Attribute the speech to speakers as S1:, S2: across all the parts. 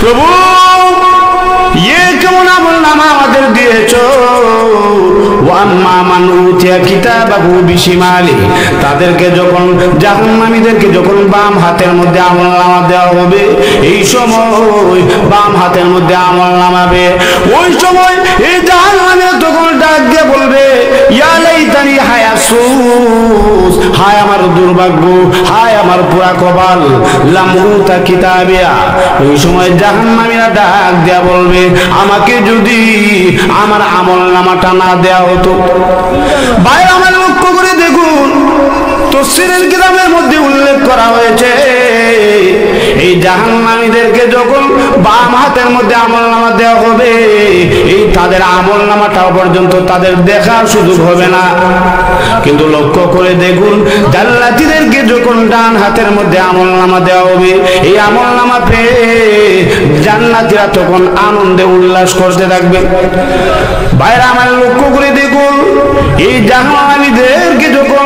S1: প্রভু কেমন আমলনামা আমাদের দিয়েছো। ওয়াম্মা মান উতিয়া কিতাবাহু বিশিমালি, তাদেরকে যখন জাহান্নামীদেরকে যখন বাম হাতের মধ্যে আমলনামা দেওয়া হবে, এই সময় বাম হাতের মধ্যে আমল নামাবে, ওই সময় এই জাহান্নামী তখন ডাক দিয়ে বলবে ইয়া লাইতানি হায়াসুস, হায় আমার দুর্ভাগ্য, হায় আমার পুরা কপাল, লাম উতা কিতাবিয়া। ওই সময় জাহান্নামীরা ডাক দিয়া বলবে আমাকে যদি আমার আমল নামাটা না দেয়া হতো। ভাই আমার লক্ষ্য করে দেখুন, তাফসীরের কিতাবের মধ্যে উল্লেখ করা হয়েছে এই জাহান্নামীদেরকে যখন বাম হাতের মধ্যে আমলনামা দেওয়া হবে, এই তাদের আমলনামাটাও পর্যন্ত তাদের দেখার সুযোগ হবে না। কিন্তু লক্ষ্য করে দেখুন, জান্নাতীদেরকে যখন ডান হাতের মধ্যে আমলনামা দেওয়া হবে, এই আমলনামা পেয়ে জান্নাতীরা তখন আনন্দে উল্লাস করতে থাকবে। ভাইরা আমার লক্ষ্য করে দেখুন, এই জাহান্নামীদেরকে যখন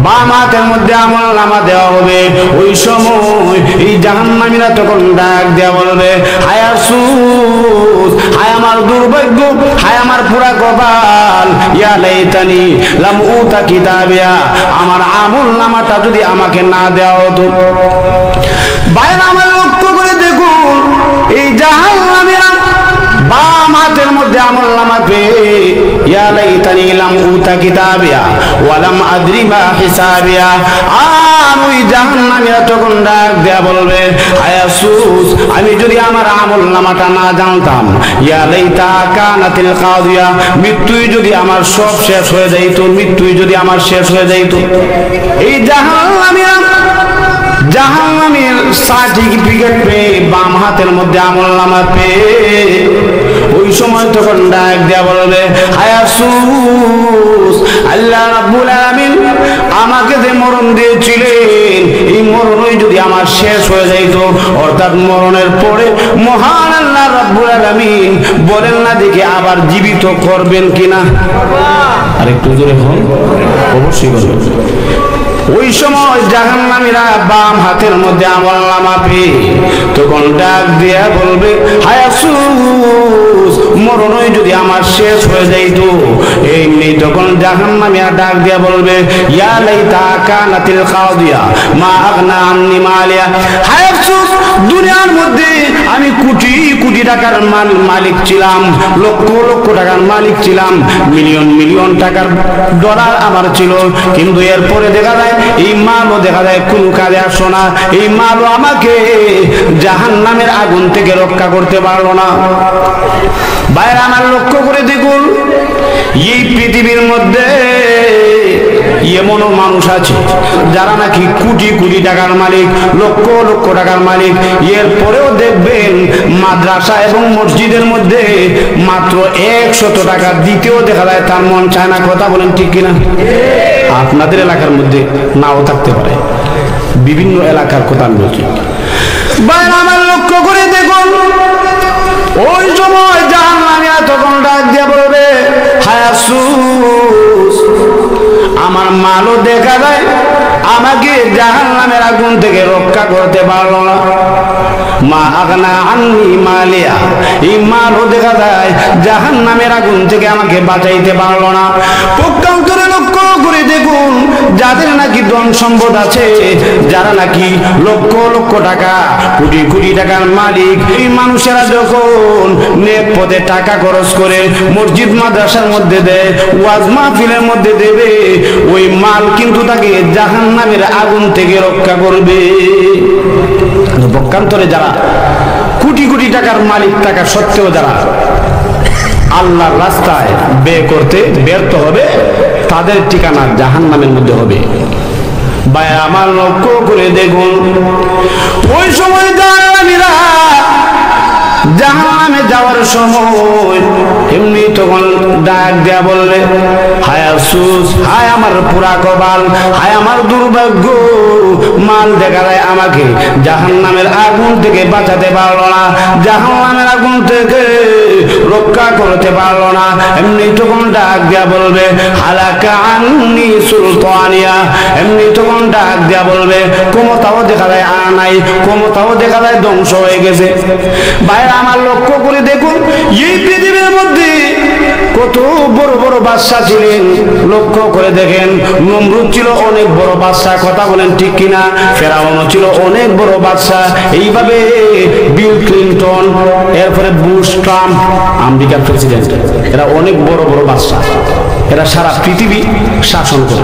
S1: বাম হাতের মধ্যে আমলনামা দেওয়া হবে, ওই সময় এই জাহান্নামীরা তখন ডাক দেয়া বলবে হায় আফসোস, হায় আমার দুর্ভাগ্য, হায় আমার পুরা কপাল, ইয়া লাইতানি লাম উতা কিতাবিয়া, আমার আমলনামাটা যদি আমাকে না দেওয়া হতো। বাইরে আমার লক্ষ্য করে দেখুন, এই জাহান্নামীরা বাম হাতের মধ্যে আমলনামা পেয়ে ইয়া লাইতানি লাম উতা কিতাবিয়া ওয়া লাম আদরি মা হিসাবিয়া, আর ওই জাহান্নামীরা তখন ডাক দেয়া বলবে হায় আফসোস, আমি যদি আমার আমলনামাটা না জানতাম, ইয়া লাইতা কানাতিল কাদিয়া, মৃত্যুই যদি আমার সব শেষ হয়ে যাইত, মৃত্যুই যদি আমার শেষ হয়ে যাইত। এই জাহান্নামীরা জাহান্নামীর সার্টিফিকেট পেয়ে বাম হাতের মধ্যে আমলনামা পেয়ে ওই সময় তখন ডাক দেয়া বলবে হায় আফসোস, আল্লাহ রাব্বুল আলামিন আমাকে যে মরণ দিয়েছিলেন, এই মরণই যদি আমার শেষ হয়ে যাইত, অর্থাৎ মরণের পরে মহান আল্লাহ রাব্বুল আলামিন বলেন না দেখি আবার জীবিত করবেন কিনা। আর একটু জোরে হন, অবশ্যই করবেন। ওই সময় জাহান্নামীরা বাম হাতের মধ্যে আমলনামা পেয়ে তখন ডাক দিয়া বলবে হায় আফসোস, মরণই যদি আমার শেষ হয়ে যাইত। এমনি তখন জাহান্নামীরা ডাক দিয়া বলবে ইয়া লাইতা কানাতিল কাদিয়া মা আগনা আন্নি মালিয়া, হায় আফসোস, দুনিয়ার মধ্যে আমি কোটি কোটি টাকার মালিক ছিলাম, লক্ষ লক্ষ টাকার মালিক ছিলাম, মিলিয়ন মিলিয়ন টাকার ডলার আমার ছিল, কিন্তু এরপরে দেখা যায় এই মালও দেখা যায় কোন কাজে আসো না, এই মালও আমাকে জাহান্নামের আগুন থেকে রক্ষা করতে পারলো না। বাইরে আমার লক্ষ্য করে দেখুন, এই পৃথিবীর মধ্যে এমনও মানুষ আছে যারা নাকি কোটি কোটি টাকার মালিক, লক্ষ লক্ষ টাকার মালিক, এরপরেও দেখবেন মাদ্রাসা এবং মসজিদের মধ্যে মাত্র 100 টাকা দিতেও দেখা যায় তার মন চায় না। কথা বলেন ঠিক কিনা? আপনাদের এলাকার মধ্যে নাও থাকতে পারে, বিভিন্ন এলাকার কথা আমি বলছি। বাইরে আমার লক্ষ্য করে দেখুন, ওই সময় জাহান্নামীরা তখন ডাক দিয়ে বলবে হায় আফসোস, আমার মালও দেখা যায় আমাকে জাহান্নামের আগুন থেকে রক্ষা করতে পারলো না, মা আগনা আন্নি মালিয়া, এই মালও দেখা যায় জাহান্নামের আগুন থেকে আমাকে বাঁচাইতে পারলো না। পক্ষান্তরে লক্ষ্য করে দেখুন, যাদের নাকি ধন সম্পদ আছে, যারা নাকি লক্ষ লক্ষ টাকা কোটি কোটি টাকার মালিক, এই মানুষেরা যখন নেক পথে টাকা খরচ করে মসজিদ মাদ্রাসার মধ্যে দেয়, ওয়াজ মাহফিলের মধ্যে দেবে, ওই মাল কিন্তু তাকে জাহান্নামের আগুন থেকে রক্ষা করবে। পক্ষান্তরে যারা কোটি কোটি টাকার মালিক থাকা সত্ত্বেও যারা আল্লাহর রাস্তায় ব্যয় করতে ব্যর্থ হবে, তাদের ঠিকানা জাহান্নামের মধ্যে হবে। ভাই আমার লক্ষ্য করে দেখুন, ওই সময় জাহান্নামীরা জাহান্নামে যাওয়ার সময় এমনি তখন ডাক দেয়া বললে হায় আফসোস, হায় আমার পুরা কপাল, হায় আমার দুর্ভাগ্য, মাল দেখা যায় আমাকে জাহান্নামের আগুন থেকে বাঁচাতে পারলো না, জাহান্নামের আগুন থেকে রক্ষা করতে পারলো না। এমনি তখন ডাক দিয়া বলবে হালাকা আন্নি সুলতানিয়া, এমনি তখন ডাক দিয়া বলবে ক্ষমতাও দেখা যায় আর নাই, ক্ষমতাও দেখা যায় ধ্বংস হয়ে গেছে। ভাইরা আমার লক্ষ্য করে দেখুন, এই পৃথিবীর মধ্যে কত বড় বড় বাদশা ছিলেন। লক্ষ্য করে দেখেন, নমরুদ ছিল অনেক বড় বাদশা, কথা বলেন ঠিক কিনা? ফেরাউনও ছিল অনেক বড় বাদশা। এইভাবে বিল ক্লিনটন, এরপরে বুশ, ট্রাম্প, আমেরিকার প্রেসিডেন্ট, এরা অনেক বড় বড় বাদশা, এরা সারা পৃথিবী শাসন করে।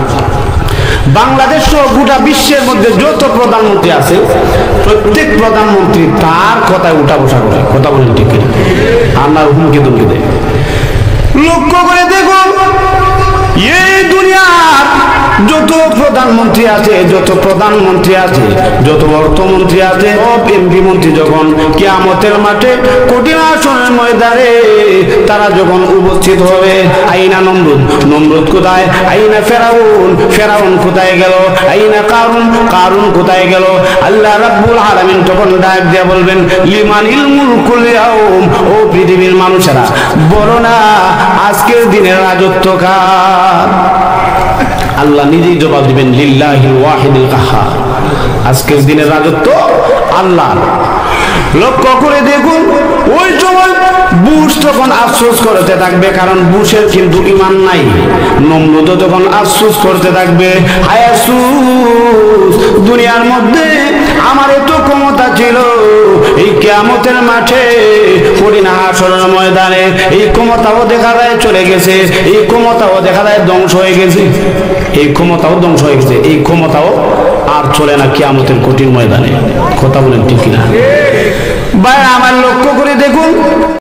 S1: বাংলাদেশ সহ গোটা বিশ্বের মধ্যে যত প্রধানমন্ত্রী আছে, প্রত্যেক প্রধানমন্ত্রী তার কথায় উঠা বসা করে, কথা বলেন ঠিক কিনা? আমার হুমকি ধমকি দেয়। লক্ষ্য করে দেখুন, এই দুনিয়ার যত প্রধানমন্ত্রী আছে, যত প্রধানমন্ত্রী আছে, যত অর্থমন্ত্রী আছে, সব এমপি মন্ত্রী যখন কিয়ামতের মাঠে কঠিন আসনের ময়দানে তারা যখন উপস্থিত হবে, আইনা নমরুদ, নমরুদ কোথায়? আইনা ফেরাউন, ফেরাউন কোথায় গেল? আইনা কারুন, কারুন কোথায় গেল? আল্লাহ রাব্বুল আলামিন তখন ডাক দিয়ে বলবেন লিমানিল মুলকুল ইয়াউম, ও পৃথিবীর মানুষেরা বলো না আজকের দিনের রাজত্ব কার? আল্লাহ নিজেই জবাব দিবেন লিল্লাহিল ওয়াহিদুল কাহ্হার, আজকের দিনের রাজত্ব আল্লাহ। লক্ষ্য করে দেখুন, ওই সময় বুশ তখন আফসোস করতে থাকবে, কারণ বুশের কিন্তু ঈমান নাই। নমরুদ তখন আফসোস করতে থাকবে, হায় আফসোস, দুনিয়ার মধ্যে আমার এত ক্ষমতা ছিল, এই কিয়ামতের মাঠে কঠিন হাসরের ময়দানে এই ক্ষমতাও দেখা যায় চলে গেছে, এই ক্ষমতাও দেখা যায় ধ্বংস হয়ে গেছে, এই ক্ষমতাও ধ্বংস হয়ে গেছে, এই ক্ষমতাও আর চলে না কিয়ামতের কঠিন ময়দানে। কথা বলেন ঠিক কিনা? ভাই আমার লক্ষ্য করে দেখুন,